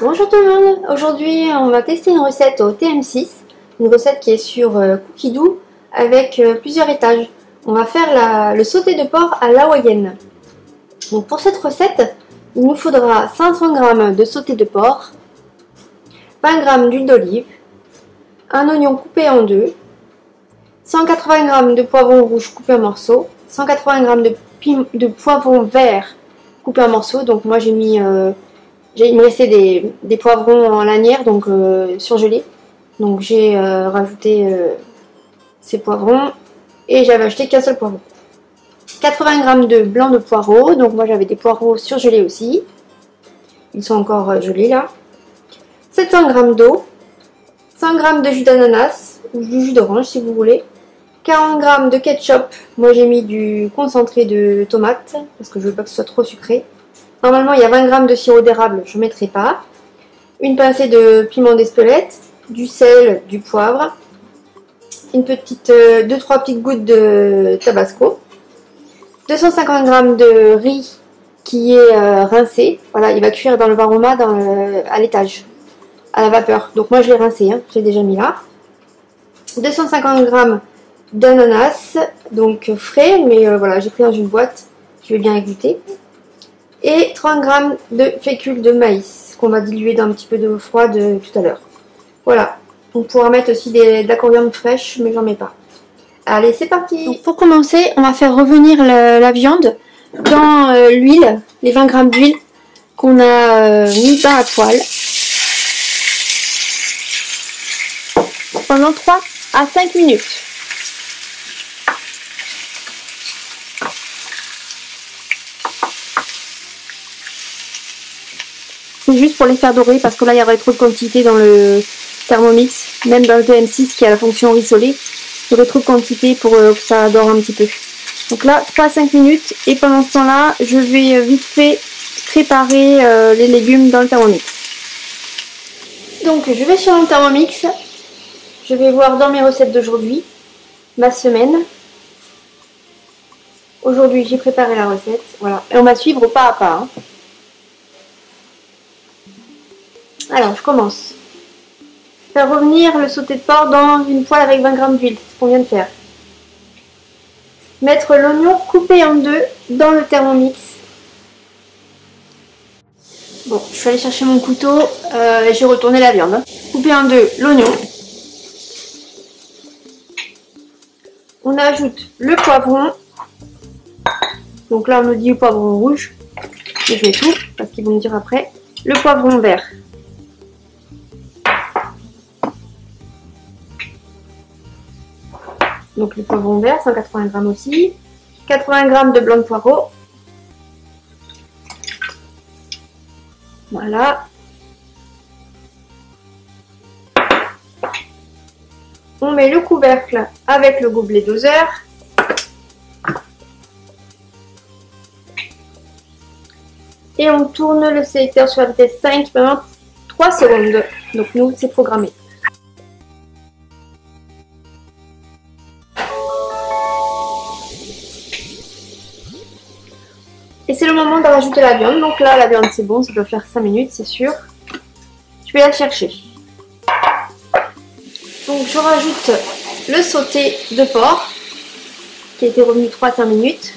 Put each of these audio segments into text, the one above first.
Bonjour tout le monde, aujourd'hui on va tester une recette au TM6, une recette qui est sur Cookie Dough avec plusieurs étages. On va faire le sauté de porc à l'hawaïenne. Donc pour cette recette, il nous faudra 500 g de sauté de porc, 20 g d'huile d'olive, un oignon coupé en deux, 180 g de poivron rouge coupé en morceaux, 180 g de poivron vert coupé en morceaux. Donc moi j'ai mis... il me restait des poivrons en lanière, donc surgelés. Donc j'ai rajouté ces poivrons et j'avais acheté qu'un seul poivron. 80 g de blanc de poireaux, donc moi j'avais des poireaux surgelés aussi. Ils sont encore gelés là. 700 g d'eau, 100 g de jus d'ananas ou du jus d'orange si vous voulez. 40 g de ketchup, moi j'ai mis du concentré de tomate parce que je veux pas que ce soit trop sucré. Normalement, il y a 20 g de sirop d'érable, je ne mettrai pas. Une pincée de piment d'Espelette, du sel, du poivre, une petite, 2-3 petites gouttes de tabasco, 250 g de riz qui est rincé. Voilà, il va cuire dans le varoma à l'étage, à la vapeur. Donc moi je l'ai rincé, hein, j'ai déjà mis là. 250 g d'ananas, donc frais, mais voilà, j'ai pris dans une boîte, je vais bien égoutter. Et 30 g de fécule de maïs qu'on va diluer dans un petit peu d'eau froide tout à l'heure. Voilà, on pourra mettre aussi de la coriandre fraîche, mais j'en mets pas. Allez, c'est parti. Donc pour commencer, on va faire revenir la viande dans l'huile, les 20 g d'huile qu'on a mis dans la poêle pendant 3 à 5 minutes. C'est juste pour les faire dorer parce que là il y aurait trop de quantité dans le Thermomix, même dans le TM6 qui a la fonction rissoler, il y aurait trop de quantité pour que ça dore un petit peu. Donc là 3 à 5 minutes et pendant ce temps là je vais vite fait préparer les légumes dans le Thermomix. Donc je vais sur le Thermomix, je vais voir dans mes recettes d'aujourd'hui, ma semaine. Aujourd'hui j'ai préparé la recette, voilà, et on va suivre au pas à pas. Hein. Alors, je commence. Faire revenir le sauté de porc dans une poêle avec 20 g d'huile, c'est ce qu'on vient de faire. Mettre l'oignon coupé en deux dans le Thermomix. Bon, je suis allée chercher mon couteau et j'ai retourné la viande. Hein. Couper en deux l'oignon. On ajoute le poivron. Donc là, on me dit le poivron rouge. Mais je mets tout, parce qu'ils vont me dire après. Le poivron vert. Donc le poivron vert, 180 g aussi. 80 g de blanc de poireau. Voilà. On met le couvercle avec le gobelet doseur. Et on tourne le sélecteur sur la vitesse 5 pendant 3 secondes. Donc nous, c'est programmé. Et c'est le moment de rajouter la viande. Donc là, la viande c'est bon, ça doit faire 5 minutes, c'est sûr. Je vais la chercher. Donc je rajoute le sauté de porc, qui a été revenu 3 à 5 minutes.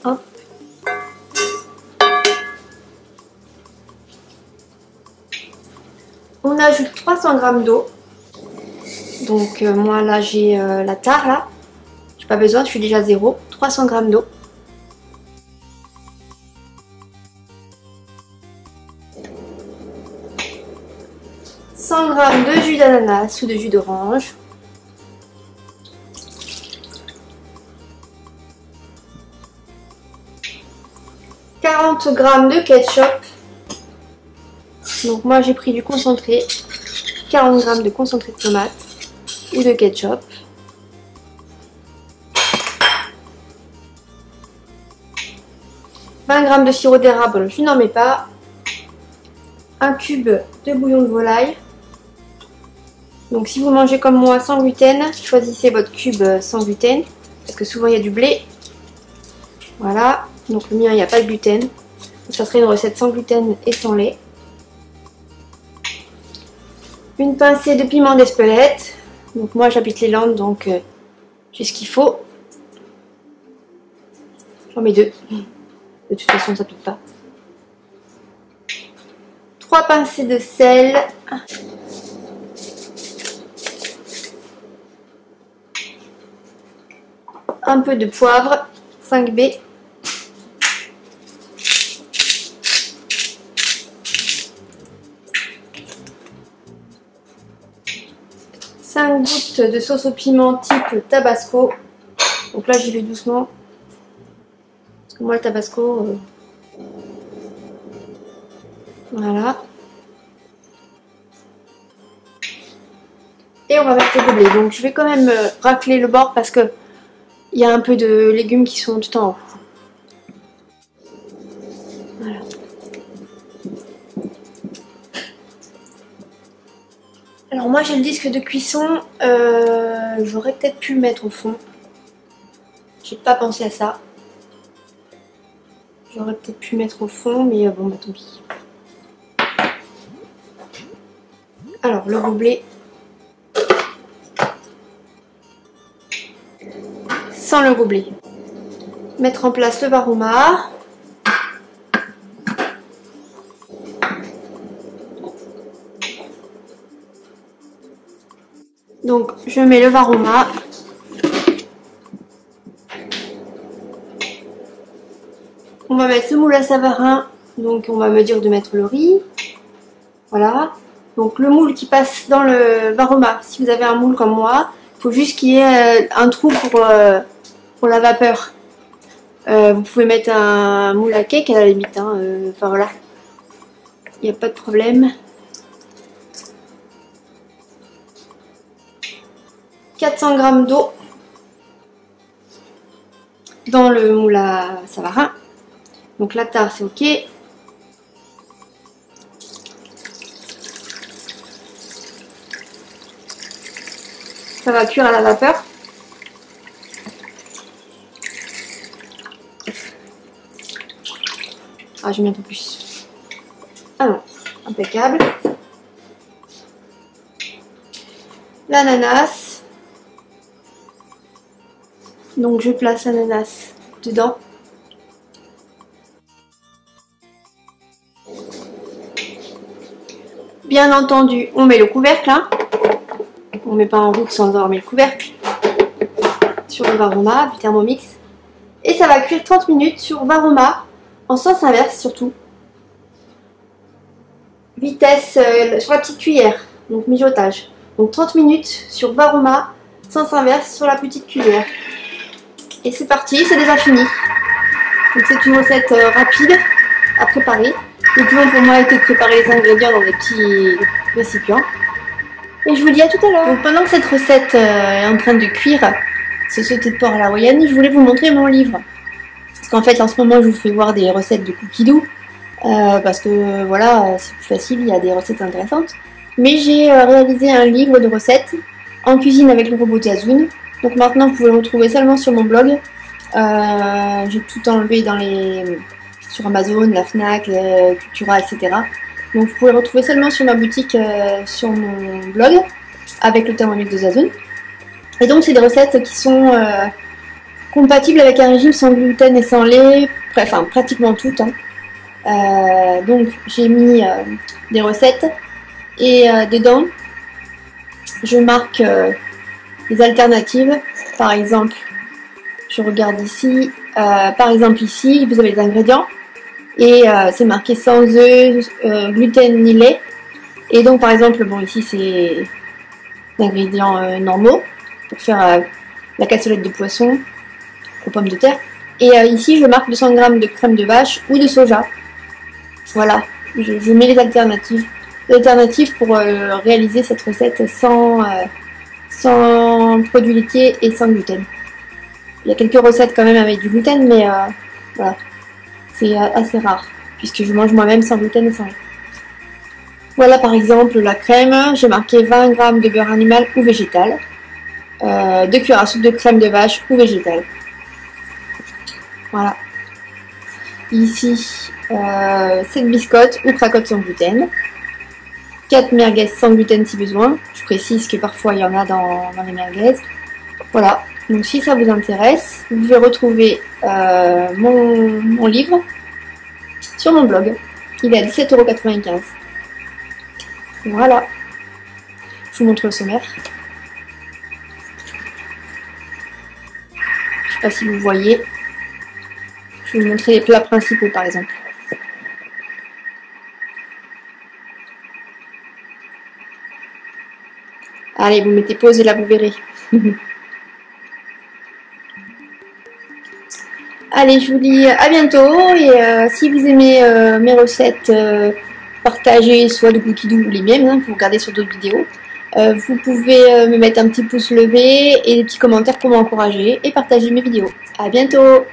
Hop. On ajoute 300 g d'eau. Donc moi là j'ai la tare là. Pas besoin, je suis déjà à 0. 300 g d'eau. « 100 g de jus d'ananas ou de jus d'orange. « 40 g de ketchup. Donc moi j'ai pris du concentré. 40 g de concentré de tomate ou de ketchup. 20 g de sirop d'érable, je n'en mets pas. Un cube de bouillon de volaille. Donc si vous mangez comme moi sans gluten, choisissez votre cube sans gluten. Parce que souvent il y a du blé. Voilà. Donc le mien il n'y a pas de gluten. Ça serait une recette sans gluten et sans lait. Une pincée de piment d'Espelette. Donc moi j'habite les Landes, donc j'ai ce qu'il faut. J'en mets 2. De toute façon ça pique pas. 3 pincées de sel. Un peu de poivre. 5B. 5 gouttes de sauce au piment type Tabasco. Donc là j'y vais doucement. Parce que moi le Tabasco... Voilà. Et on va mettre le gobelet. Donc je vais quand même racler le bord parce que il y a un peu de légumes qui sont tout en haut. Voilà. Alors moi j'ai le disque de cuisson, j'aurais peut-être pu le mettre au fond. J'ai pas pensé à ça. J'aurais peut-être pu le mettre au fond, mais bon bah tant pis. Alors le gobelet. Sans le gobelet. Mettre en place le varoma. Donc je mets le varoma. On va mettre le moule à Savarin. Donc on va me dire de mettre le riz. Voilà. Donc le moule qui passe dans le varoma. Si vous avez un moule comme moi, il faut juste qu'il y ait un trou pour la vapeur. Vous pouvez mettre un moule à cake à la limite. Enfin voilà. Il n'y a pas de problème. 400 g d'eau dans le moule à Savarin. Donc la tare c'est ok. Ça va cuire à la vapeur. Ah, j'ai mis un peu plus. Ah non, impeccable. L'ananas. Donc je place l'ananas dedans. Bien entendu, on met le couvercle. Hein. On met pas en route sans avoir mis le couvercle. Sur le varoma, du Thermomix. Et ça va cuire 30 minutes sur varoma, en sens inverse surtout. Vitesse sur la petite cuillère, donc mijotage. Donc 30 minutes sur varoma, sens inverse sur la petite cuillère. Et c'est parti, c'est déjà fini. Donc c'est une recette rapide à préparer. Le plus long pour moi a été de préparer les ingrédients dans des petits récipients. Et je vous dis à tout à l'heure. Donc pendant que cette recette est en train de cuire, ce sauté de porc à la hawaïenne, je voulais vous montrer mon livre. Parce qu'en fait en ce moment je vous fais voir des recettes de cookies doux. Parce que voilà, c'est plus facile, il y a des recettes intéressantes. Mais j'ai réalisé un livre de recettes en cuisine avec le robot Jazoun. Donc maintenant vous pouvez le retrouver seulement sur mon blog. J'ai tout enlevé sur Amazon, la Fnac, Cultura, etc. Donc vous pouvez le retrouver seulement sur ma boutique, sur mon blog, avec le Thermomix de Jazoun. Et donc c'est des recettes qui sont compatibles avec un régime sans gluten et sans lait, enfin pratiquement toutes. Hein. Donc j'ai mis des recettes et dedans je marque les alternatives. Par exemple, je regarde ici, par exemple ici vous avez les ingrédients. Et c'est marqué sans œufs, gluten ni lait. Et donc par exemple, bon ici c'est des ingrédients normaux pour faire la cassolette de poisson aux pommes de terre. Et ici je marque 200 g de crème de vache ou de soja. Voilà, je mets les alternatives. Les alternatives pour réaliser cette recette sans produits laitiers et sans gluten. Il y a quelques recettes quand même avec du gluten, mais voilà. C'est assez rare, puisque je mange moi-même sans gluten et sans lait. Voilà par exemple la crème, j'ai marqué 20 g de beurre animal ou végétal, 2 cuillères à soupe de crème de vache ou végétale. Voilà. ici 7 biscottes ou cracottes sans gluten, 4 merguez sans gluten si besoin. Je précise que parfois il y en a dans les merguez. Voilà, donc si ça vous intéresse, vous pouvez retrouver mon livre sur mon blog. Il est à 17,95 €. Voilà. Je vous montre le sommaire. Je sais pas si vous voyez. Je vais vous montrer les plats principaux par exemple. Allez, vous mettez pause et là vous verrez. Allez, je vous dis à bientôt et si vous aimez mes recettes, partagez soit de Cookie Dough ou les miennes, hein, vous regardez sur d'autres vidéos. Vous pouvez me mettre un petit pouce levé et des petits commentaires pour m'encourager et partager mes vidéos. À bientôt!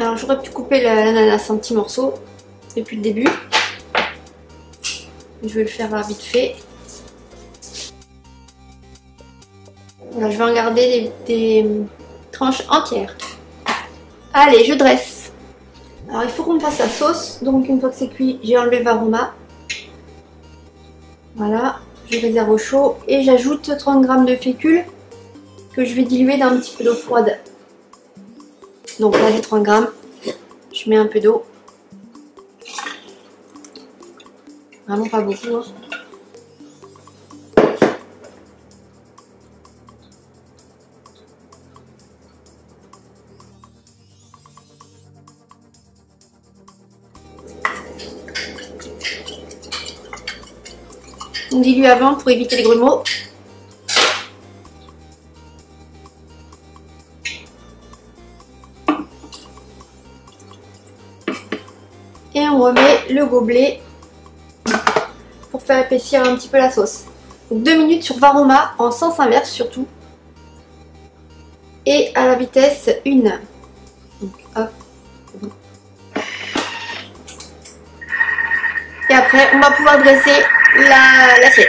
Alors j'aurais pu couper l'ananas en petits morceaux depuis le début. Je vais le faire vite fait. Voilà, je vais en garder des tranches entières. Allez, je dresse. Alors il faut qu'on fasse la sauce. Donc une fois que c'est cuit, j'ai enlevé le varoma. Voilà, je réserve au chaud. Et j'ajoute 30 g de fécule que je vais diluer dans un petit peu d'eau froide. Donc là j'ai 30 g. Je mets un peu d'eau. Vraiment pas beaucoup. Hein. On dilue avant pour éviter les grumeaux. Et on remet le gobelet pour faire épaissir un petit peu la sauce. Donc 2 minutes sur varoma en sens inverse surtout. Et à la vitesse 1. Donc, hop. Et après on va pouvoir dresser l'assiette.